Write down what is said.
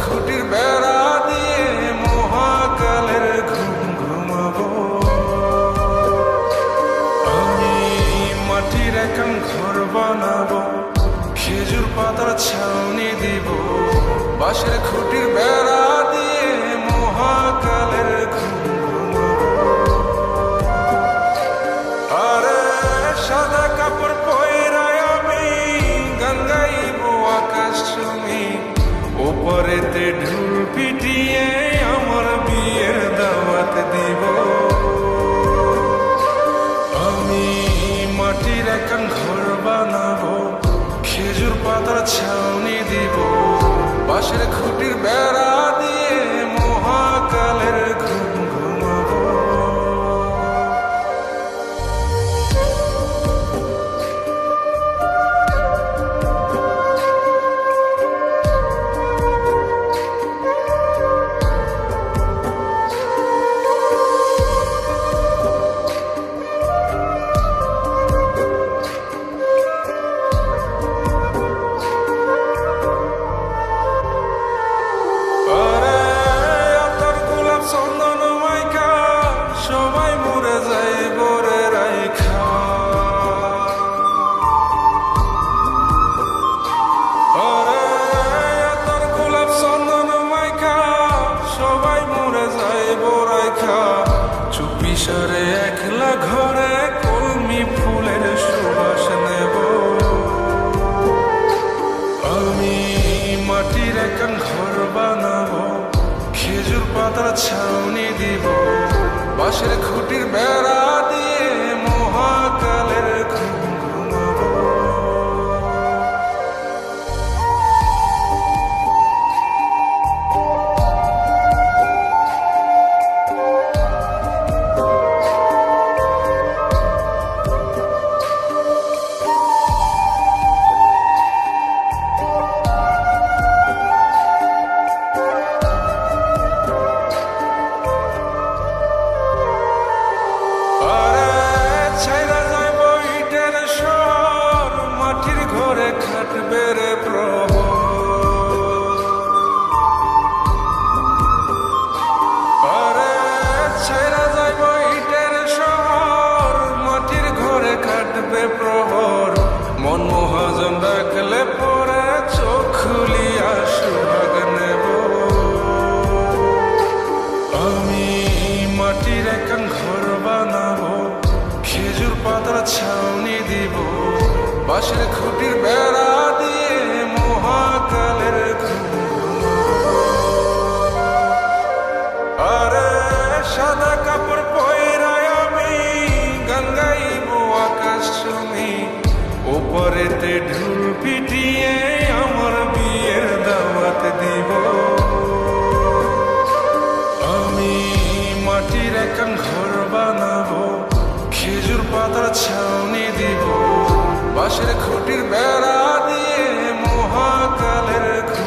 খুঁটির বেড়া দিয়ে মহাকালের ঘুম ঘুমাবো। আমি মাটির একান ঘর বানাবো, খেজুর পাতার ছাউনি দিব, বাঁশের খুঁটির বেড়া দিয়ে মহাকালের ঘুম ঘুমাবো। আরে সাদা কাপড় পয়রায় আমি গান গাইবো আকাশ ছুঁই, ওপরেতে ঢুল পিটিয়ে আমার বিয়ের দাওয়াত দিব। আমি মাটির একান ঘর বানাবো, খেজুর পাতার ছাউনি দিব, বাঁশের খুঁটির বেড়া দিয়ে মহাকালের ঘুম ঘুমাবো। চুপিসারে একলা ঘরে কলমি ফুলের সুবাস নেব। আমি মাটির একান ঘর বানাবো, খেজুর পাতার ছাউনি দিব, বাঁশের খুঁটির বেড়া দিয়ে মহাকালের ঘুম ঘুমাবো। খাটবে রে প্রহর, আরে ছেড়া যাইব ইটের শহর, মাটির ঘরে খাটবে প্রহর। মন মহাজন ডাকলে পরে চোখ খুলিয়া সুহাগ নেব। আমি মাটির একান ঘর বানাবো, খেজুর পাতার ছাউনি দিব, বাঁশের খুঁটির বেড়া দিয়ে মহাকালের ঘুম ঘুমাবো। আরে সাদা কাপড় পয়রায় আমি গান গাইবো আকাশ ছুঁই, ওপরেতে ঢুল পিটিয়ে আমার বিয়ের দাওয়াত দিব। আমি মাটির একান ঘর বানাবো, খেজুর পাতার ছাউনি দিব, বাঁশের খুঁটির বেড়া দিয়ে মহাকালের ঘুম